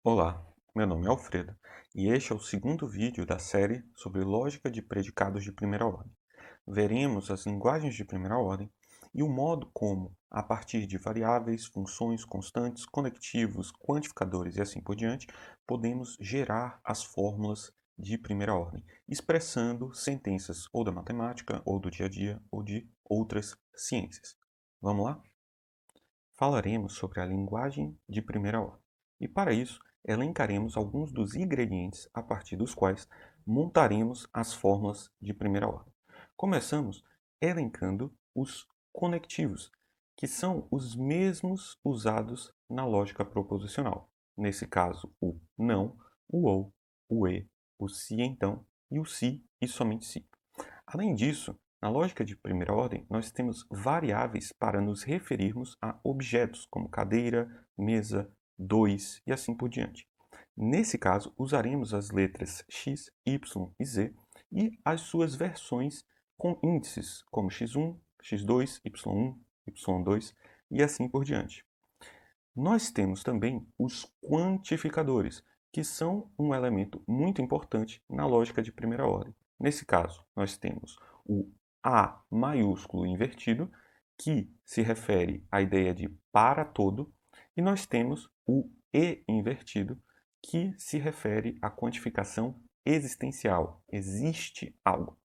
Olá, meu nome é Alfredo e este é o segundo vídeo da série sobre lógica de predicados de primeira ordem. Veremos as linguagens de primeira ordem e o modo como, a partir de variáveis, funções, constantes, conectivos, quantificadores e assim por diante, podemos gerar as fórmulas de primeira ordem, expressando sentenças ou da matemática, ou do dia a dia, ou de outras ciências. Vamos lá? Falaremos sobre a linguagem de primeira ordem. E para isso, elencaremos alguns dos ingredientes a partir dos quais montaremos as fórmulas de primeira ordem. Começamos elencando os conectivos, que são os mesmos usados na lógica proposicional. Nesse caso, o não, o ou, o e, o se então e o se e somente se. Além disso, na lógica de primeira ordem, nós temos variáveis para nos referirmos a objetos, como cadeira, mesa, dois e assim por diante. Nesse caso, usaremos as letras x, y e z e as suas versões com índices, como x1, x2, y1, y2 e assim por diante. Nós temos também os quantificadores, que são um elemento muito importante na lógica de primeira ordem. Nesse caso, nós temos o A maiúsculo invertido, que se refere à ideia de para todo, e nós temos o E invertido, que se refere à quantificação existencial. Existe algo.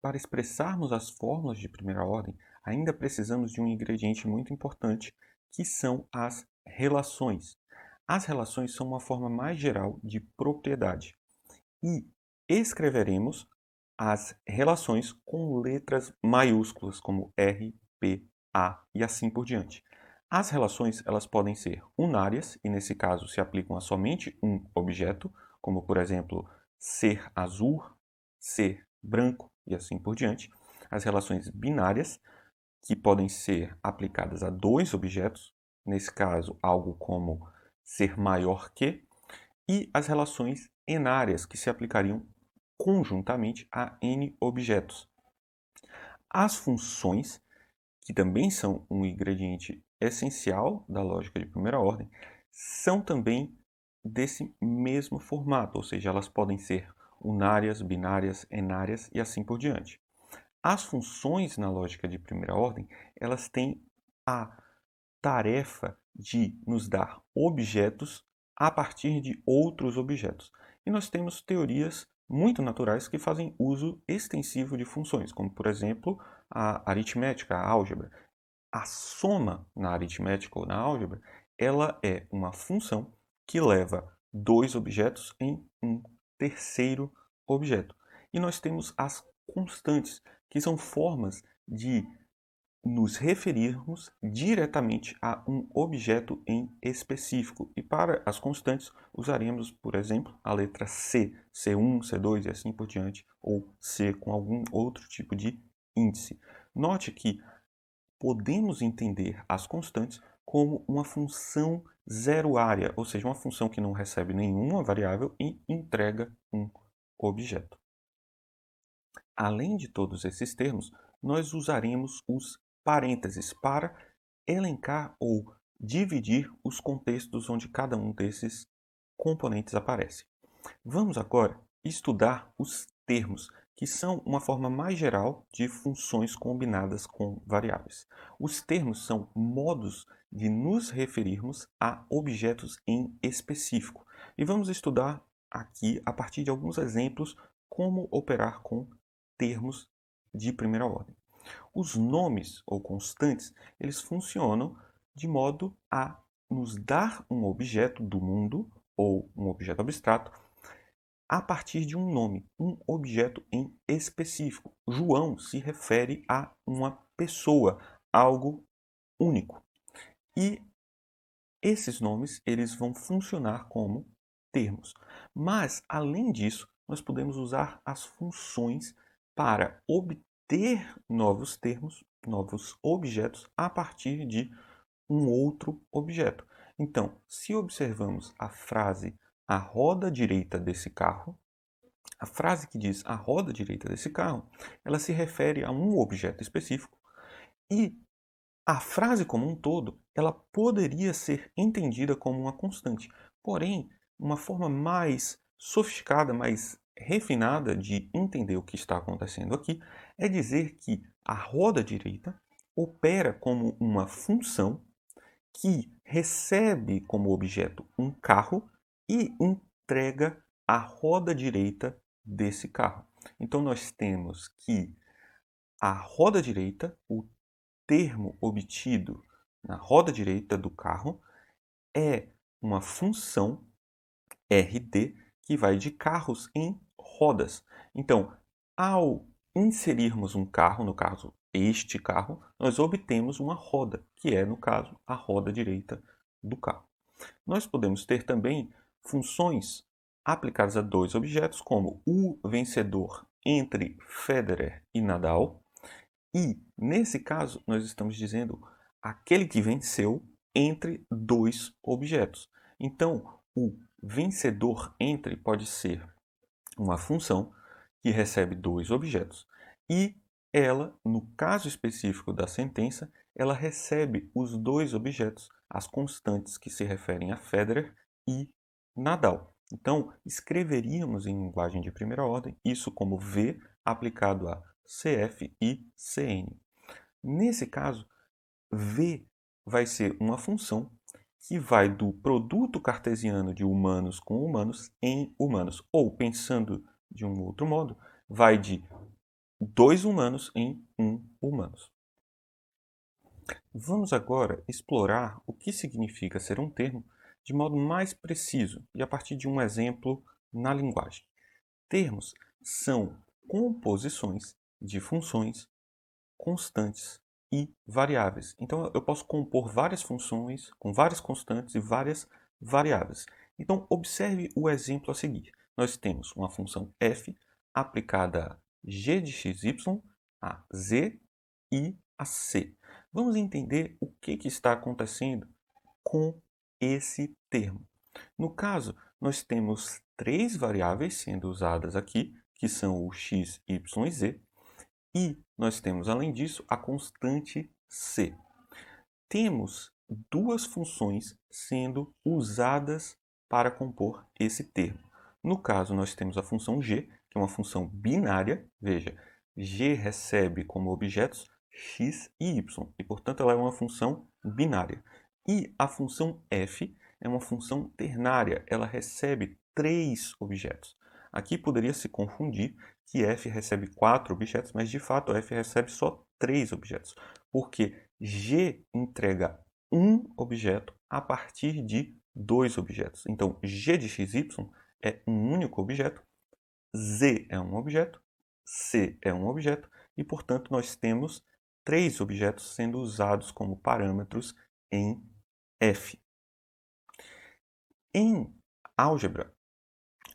Para expressarmos as fórmulas de primeira ordem, ainda precisamos de um ingrediente muito importante, que são as relações. As relações são uma forma mais geral de propriedade e escreveremos as relações com letras maiúsculas, como R, P, A e assim por diante. As relações elas podem ser unárias, e nesse caso se aplicam a somente um objeto, como por exemplo, ser azul, ser branco e assim por diante. As relações binárias, que podem ser aplicadas a dois objetos, nesse caso, algo como ser maior que, e as relações enárias, que se aplicariam conjuntamente a n objetos. As funções, que também são um ingrediente essencial da lógica de primeira ordem, são também desse mesmo formato, ou seja, elas podem ser unárias, binárias, enárias e assim por diante. As funções na lógica de primeira ordem, elas têm a tarefa de nos dar objetos a partir de outros objetos. E nós temos teorias muito naturais que fazem uso extensivo de funções, como por exemplo a aritmética, a álgebra. A soma na aritmética ou na álgebra, ela é uma função que leva dois objetos em um terceiro objeto. E nós temos as constantes, que são formas de nos referirmos diretamente a um objeto em específico. E para as constantes, usaremos, por exemplo, a letra C, C1, C2 e assim por diante, ou C com algum outro tipo de índice. Note que podemos entender as constantes como uma função zeroária, ou seja, uma função que não recebe nenhuma variável e entrega um objeto. Além de todos esses termos, nós usaremos os parênteses para elencar ou dividir os contextos onde cada um desses componentes aparece. Vamos agora estudar os termos, que são uma forma mais geral de funções combinadas com variáveis. Os termos são modos de nos referirmos a objetos em específico. E vamos estudar aqui, a partir de alguns exemplos, como operar com termos de primeira ordem. Os nomes ou constantes, eles funcionam de modo a nos dar um objeto do mundo ou um objeto abstrato a partir de um nome, um objeto em específico. João se refere a uma pessoa, algo único. E esses nomes, eles vão funcionar como termos. Mas, além disso, nós podemos usar as funções para obter novos termos, novos objetos, a partir de um outro objeto. Então, se observamos a frase a roda direita desse carro, a frase que diz a roda direita desse carro, ela se refere a um objeto específico e A frase como um todo, ela poderia ser entendida como uma constante, porém, uma forma mais sofisticada, mais refinada de entender o que está acontecendo aqui é dizer que a roda direita opera como uma função que recebe como objeto um carro e entrega a roda direita desse carro. Então nós temos que a roda direita, o termo obtido na roda direita do carro é uma função RD que vai de carros em rodas. Então, ao inserirmos um carro, no caso este carro, nós obtemos uma roda, que é, no caso, a roda direita do carro. Nós podemos ter também funções aplicadas a dois objetos, como o vencedor entre Federer e Nadal, e, nesse caso, nós estamos dizendo aquele que venceu entre dois objetos. Então, o vencedor entre pode ser uma função que recebe dois objetos e ela, no caso específico da sentença, ela recebe os dois objetos, as constantes que se referem a Federer e Nadal. Então, escreveríamos em linguagem de primeira ordem isso como V aplicado a CF e CN. Nesse caso, V vai ser uma função que vai do produto cartesiano de humanos com humanos em humanos. Ou, pensando de um outro modo, vai de dois humanos em um humanos. Vamos agora explorar o que significa ser um termo de modo mais preciso e a partir de um exemplo na linguagem. Termos são composições de funções constantes e variáveis. Então, eu posso compor várias funções com várias constantes e várias variáveis. Então, observe o exemplo a seguir. Nós temos uma função f aplicada a g de xy, a z e a c. Vamos entender o que está acontecendo com esse termo. No caso, nós temos três variáveis sendo usadas aqui, que são o x, y e z, e nós temos, além disso, a constante c. Temos duas funções sendo usadas para compor esse termo. No caso, nós temos a função g, que é uma função binária. Veja, g recebe como objetos x e y, e, portanto, ela é uma função binária. E a função f é uma função ternária, ela recebe três objetos. Aqui poderia se confundir que f recebe 4 objetos, mas de fato f recebe só 3 objetos, porque g entrega um objeto a partir de dois objetos. Então, g de xy é um único objeto, z é um objeto, c é um objeto, e, portanto, nós temos 3 objetos sendo usados como parâmetros em f. Em álgebra,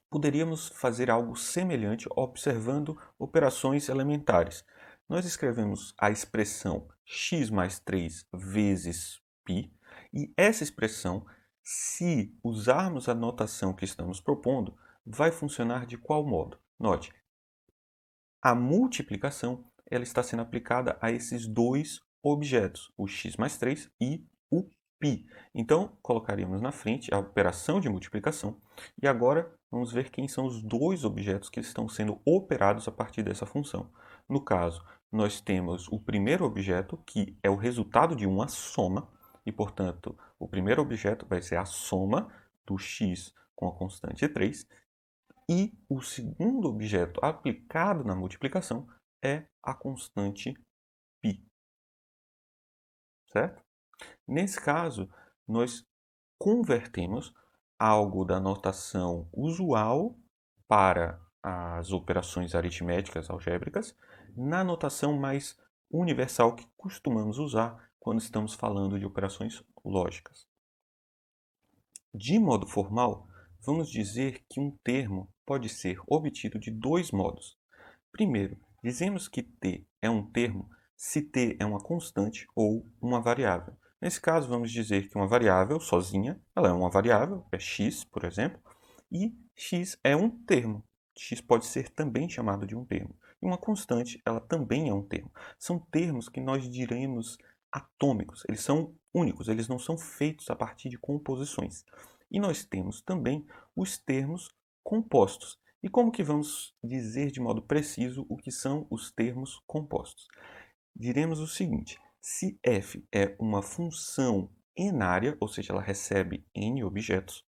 poderíamos fazer algo semelhante observando operações elementares. Nós escrevemos a expressão x mais 3 vezes π, e essa expressão, se usarmos a notação que estamos propondo, vai funcionar de qual modo? Note, a multiplicação ela está sendo aplicada a esses dois objetos, o x mais 3 e o π. Então, colocaríamos na frente a operação de multiplicação e agora vamos ver quem são os dois objetos que estão sendo operados a partir dessa função. No caso, nós temos o primeiro objeto, que é o resultado de uma soma, e, portanto, o primeiro objeto vai ser a soma do x com a constante 3, e o segundo objeto aplicado na multiplicação é a constante π. Certo? Nesse caso, nós convertemos algo da notação usual para as operações aritméticas algébricas na notação mais universal que costumamos usar quando estamos falando de operações lógicas. De modo formal, vamos dizer que um termo pode ser obtido de dois modos. Primeiro, dizemos que t é um termo se t é uma constante ou uma variável. Nesse caso, vamos dizer que uma variável sozinha, ela é uma variável, é x, por exemplo, e x é um termo. X pode ser também chamado de um termo. E uma constante, ela também é um termo. São termos que nós diremos atômicos, eles são únicos, eles não são feitos a partir de composições. E nós temos também os termos compostos. E como que vamos dizer de modo preciso o que são os termos compostos? Diremos o seguinte: se f é uma função enária, ou seja, ela recebe n objetos,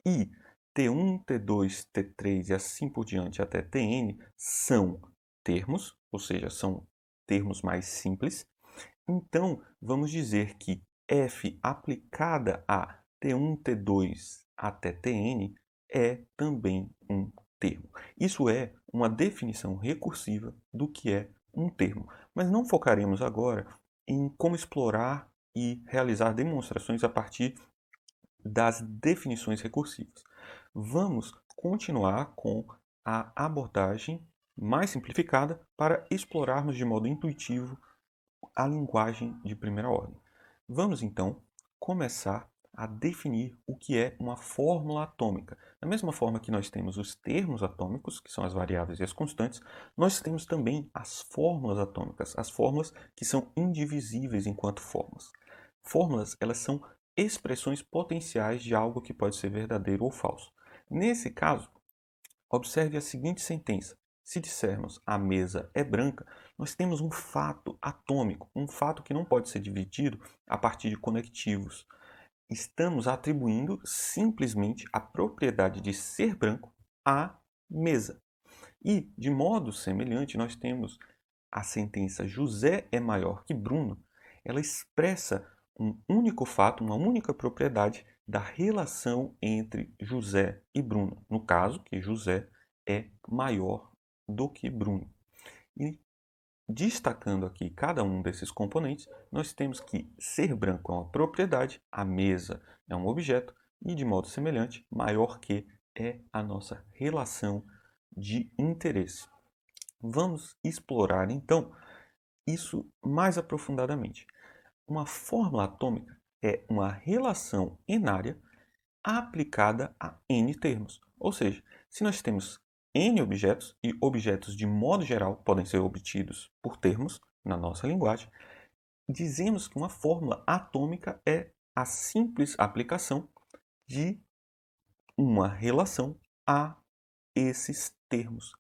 e T1, T2, T3 e assim por diante até Tn são termos, ou seja, são termos mais simples, então vamos dizer que f aplicada a T1, T2 até Tn é também um termo. Isso é uma definição recursiva do que é um termo, mas não focaremos agora em como explorar e realizar demonstrações a partir das definições recursivas. Vamos continuar com a abordagem mais simplificada para explorarmos de modo intuitivo a linguagem de primeira ordem. Vamos então começar a definir o que é uma fórmula atômica. Da mesma forma que nós temos os termos atômicos, que são as variáveis e as constantes, nós temos também as fórmulas atômicas, as fórmulas que são indivisíveis enquanto fórmulas. Fórmulas, elas são expressões potenciais de algo que pode ser verdadeiro ou falso. Nesse caso, observe a seguinte sentença. Se dissermos a mesa é branca, nós temos um fato atômico, um fato que não pode ser dividido a partir de conectivos. Estamos atribuindo simplesmente a propriedade de ser branco à mesa. E, de modo semelhante, nós temos a sentença José é maior que Bruno. Ela expressa um único fato, uma única propriedade da relação entre José e Bruno. No caso, que José é maior do que Bruno. E destacando aqui cada um desses componentes, nós temos que ser branco é uma propriedade, a mesa é um objeto e, de modo semelhante, maior que é a nossa relação de interesse. Vamos explorar então isso mais aprofundadamente. Uma fórmula atômica é uma relação enária aplicada a n termos. Ou seja, se nós temos n objetos, e objetos de modo geral podem ser obtidos por termos na nossa linguagem, dizemos que uma fórmula atômica é a simples aplicação de uma relação a esses termos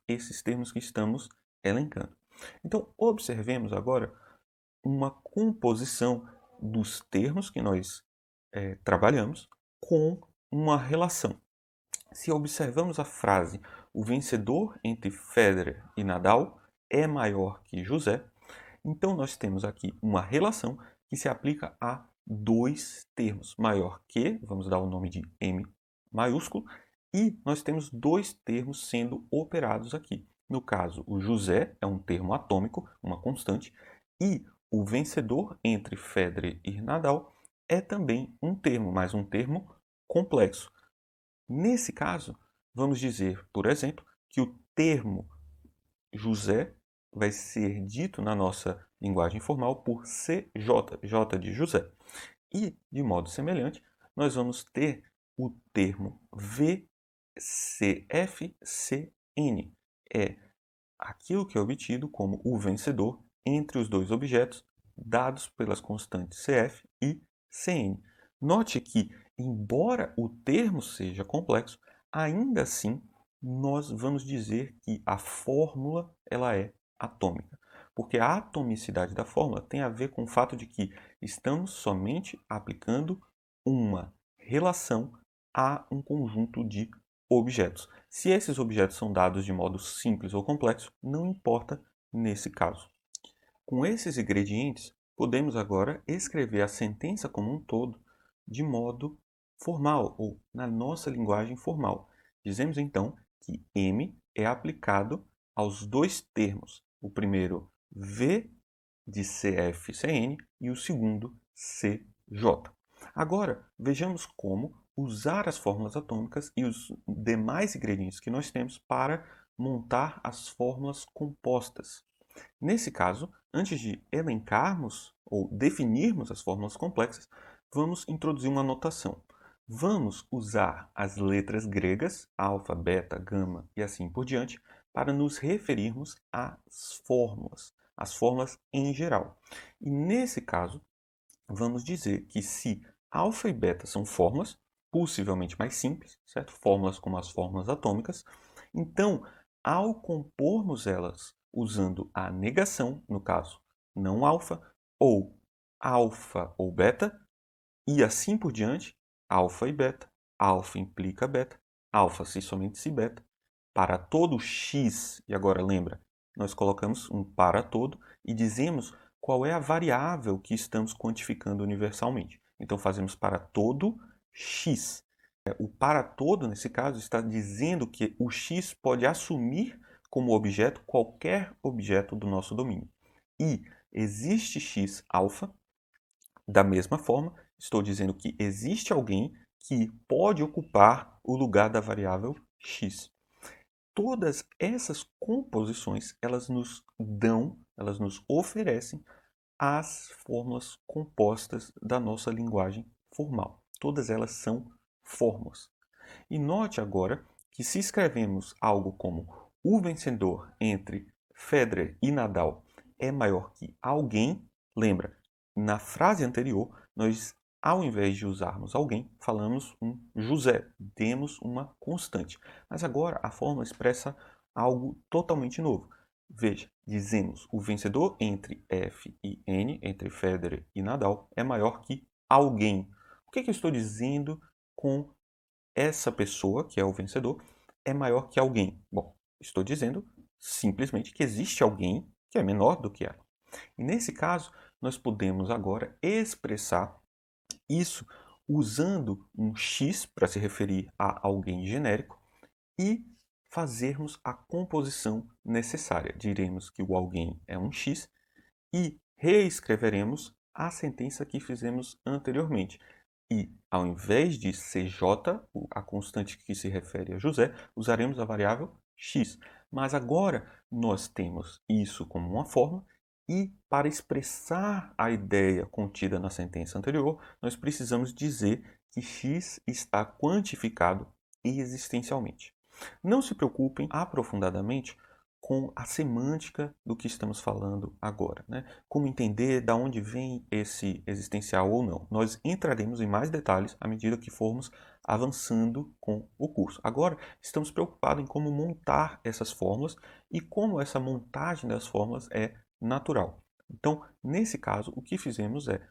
que estamos elencando. Então, observemos agora uma composição dos termos que nós trabalhamos com uma relação. Se observamos a frase o vencedor entre Federer e Nadal é maior que José, então nós temos aqui uma relação que se aplica a dois termos. Maior que, vamos dar o nome de M maiúsculo, e nós temos dois termos sendo operados aqui. No caso, o José é um termo atômico, uma constante, e o vencedor entre Federer e Nadal é também um termo, mas um termo complexo. Nesse caso, vamos dizer, por exemplo, que o termo José vai ser dito na nossa linguagem formal por CJ, J de José. E, de modo semelhante, nós vamos ter o termo VCFCN. É aquilo que é obtido como o vencedor entre os dois objetos dados pelas constantes CF e CN. Note que, embora o termo seja complexo, ainda assim nós vamos dizer que a fórmula ela é atômica, porque a atomicidade da fórmula tem a ver com o fato de que estamos somente aplicando uma relação a um conjunto de objetos. Se esses objetos são dados de modo simples ou complexo, não importa nesse caso. Com esses ingredientes, podemos agora escrever a sentença como um todo de modo formal ou na nossa linguagem formal. Dizemos então que M é aplicado aos dois termos. O primeiro V de CFCN e o segundo CJ. Agora, vejamos como usar as fórmulas atômicas e os demais ingredientes que nós temos para montar as fórmulas compostas. Nesse caso, antes de elencarmos ou definirmos as fórmulas complexas, vamos introduzir uma notação. Vamos usar as letras gregas, alfa, beta, gama e assim por diante, para nos referirmos às fórmulas em geral. E nesse caso, vamos dizer que se alfa e beta são fórmulas, possivelmente mais simples, certo? Fórmulas como as fórmulas atômicas, então, ao compormos elas usando a negação, no caso, não alfa ou beta, e assim por diante, alfa e beta, alfa implica beta, alfa se somente se beta, para todo x, e agora lembra, nós colocamos um para todo e dizemos qual é a variável que estamos quantificando universalmente. Então fazemos para todo x. O para todo, nesse caso, está dizendo que o x pode assumir como objeto qualquer objeto do nosso domínio. E existe x alfa, da mesma forma, estou dizendo que existe alguém que pode ocupar o lugar da variável x. Todas essas composições, elas nos oferecem as fórmulas compostas da nossa linguagem formal. Todas elas são fórmulas. E note agora que se escrevemos algo como o vencedor entre Federer e Nadal é maior que alguém, lembra, na frase anterior, nós, ao invés de usarmos alguém, falamos um José, demos uma constante. Mas agora a fórmula expressa algo totalmente novo. Veja, dizemos o vencedor entre F e N, entre Federer e Nadal, é maior que alguém. O que eu estou dizendo com essa pessoa, que é o vencedor, é maior que alguém? Bom, estou dizendo simplesmente que existe alguém que é menor do que ela. E nesse caso, nós podemos agora expressar isso usando um x para se referir a alguém genérico e fazermos a composição necessária. Diremos que o alguém é um x e reescreveremos a sentença que fizemos anteriormente. E, ao invés de CJ, a constante que se refere a José, usaremos a variável x. Mas agora nós temos isso como uma forma e, para expressar a ideia contida na sentença anterior, nós precisamos dizer que x está quantificado existencialmente. Não se preocupem aprofundadamente com a semântica do que estamos falando agora, né? Como entender de onde vem esse existencial ou não. Nós entraremos em mais detalhes à medida que formos avançando com o curso. Agora, estamos preocupados em como montar essas fórmulas e como essa montagem das fórmulas é natural. Então, nesse caso, o que fizemos é,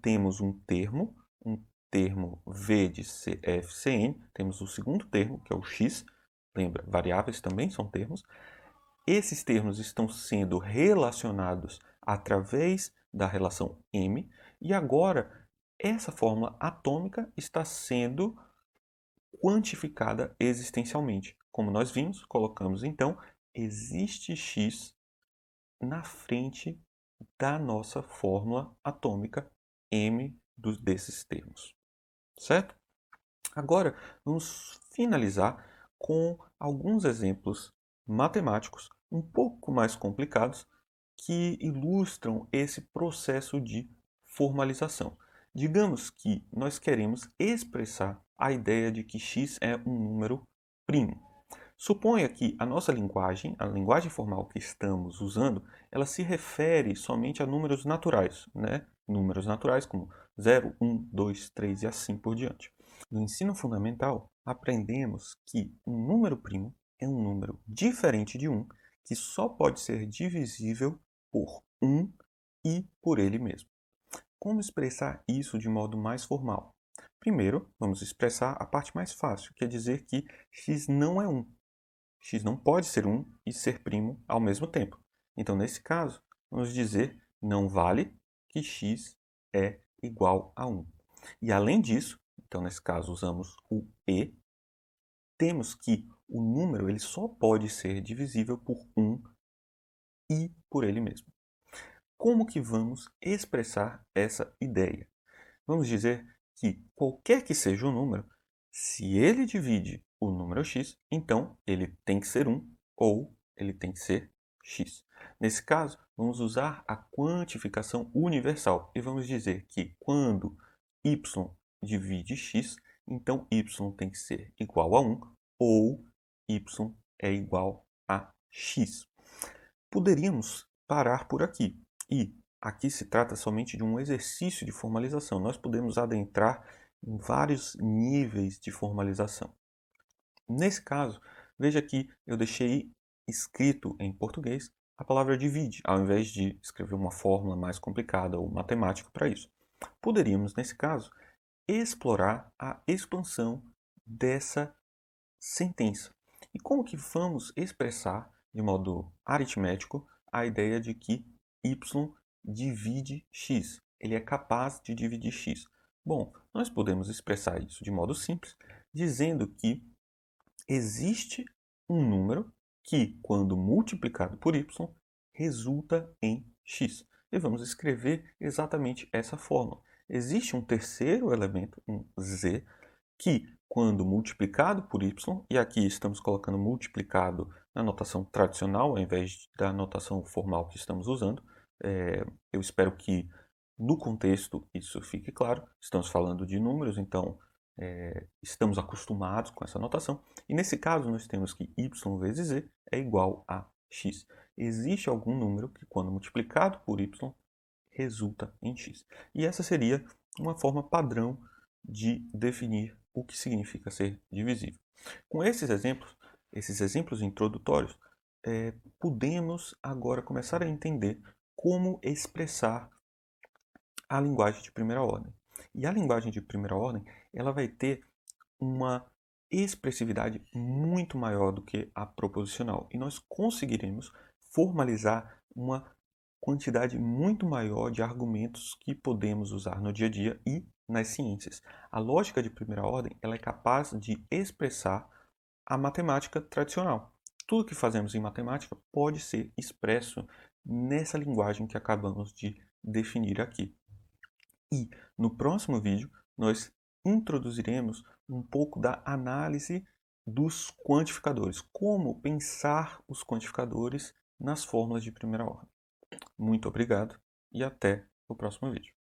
temos um termo V de CFCN, temos o segundo termo, que é o x, lembra, variáveis também são termos. Esses termos estão sendo relacionados através da relação M, e agora essa fórmula atômica está sendo quantificada existencialmente. Como nós vimos, colocamos então, existe x na frente da nossa fórmula atômica M desses termos. Certo? Agora, vamos finalizar com alguns exemplos matemáticos um pouco mais complicados que ilustram esse processo de formalização. Digamos que nós queremos expressar a ideia de que x é um número primo. Suponha que a nossa linguagem, a linguagem formal que estamos usando, ela se refere somente a números naturais, né? Números naturais como 0, 1, 2, 3 e assim por diante. No ensino fundamental, aprendemos que um número primo é um número diferente de 1 que só pode ser divisível por 1 e por ele mesmo. Como expressar isso de modo mais formal? Primeiro, vamos expressar a parte mais fácil, que é dizer que x não é 1. X não pode ser 1 e ser primo ao mesmo tempo. Então, nesse caso, vamos dizer não vale que x é igual a 1. E além disso, então nesse caso usamos o e, temos que o número ele só pode ser divisível por 1 e por ele mesmo. Como que vamos expressar essa ideia? Vamos dizer que qualquer que seja o número, se ele divide o número x, então ele tem que ser 1 ou ele tem que ser x. Nesse caso, vamos usar a quantificação universal e vamos dizer que quando y divide x, então y tem que ser igual a 1 ou y é igual a x. Poderíamos parar por aqui e aqui se trata somente de um exercício de formalização. Nós podemos adentrar em vários níveis de formalização. Nesse caso, veja que eu deixei escrito em português a palavra divide, ao invés de escrever uma fórmula mais complicada ou matemática para isso. Poderíamos, nesse caso, explorar a expansão dessa sentença. E como que vamos expressar, de modo aritmético, a ideia de que y divide x? Ele é capaz de dividir x. Bom, nós podemos expressar isso de modo simples, dizendo que existe um número que, quando multiplicado por y, resulta em x. E vamos escrever exatamente essa fórmula. Existe um terceiro elemento, um z, que, quando multiplicado por y, e aqui estamos colocando multiplicado na notação tradicional, ao invés da notação formal que estamos usando, eu espero que no contexto isso fique claro. Estamos falando de números, então estamos acostumados com essa notação. E nesse caso nós temos que y vezes z é igual a x. Existe algum número que, quando multiplicado por y, resulta em x. E essa seria uma forma padrão de definir o que significa ser divisível. Com esses exemplos introdutórios, podemos agora começar a entender como expressar a linguagem de primeira ordem. E a linguagem de primeira ordem, ela vai ter uma expressividade muito maior do que a proposicional. E nós conseguiremos formalizar uma quantidade muito maior de argumentos que podemos usar no dia a dia e nas ciências. A lógica de primeira ordem, ela é capaz de expressar a matemática tradicional. Tudo que fazemos em matemática pode ser expresso nessa linguagem que acabamos de definir aqui. E no próximo vídeo nós introduziremos um pouco da análise dos quantificadores, como pensar os quantificadores nas fórmulas de primeira ordem. Muito obrigado e até o próximo vídeo.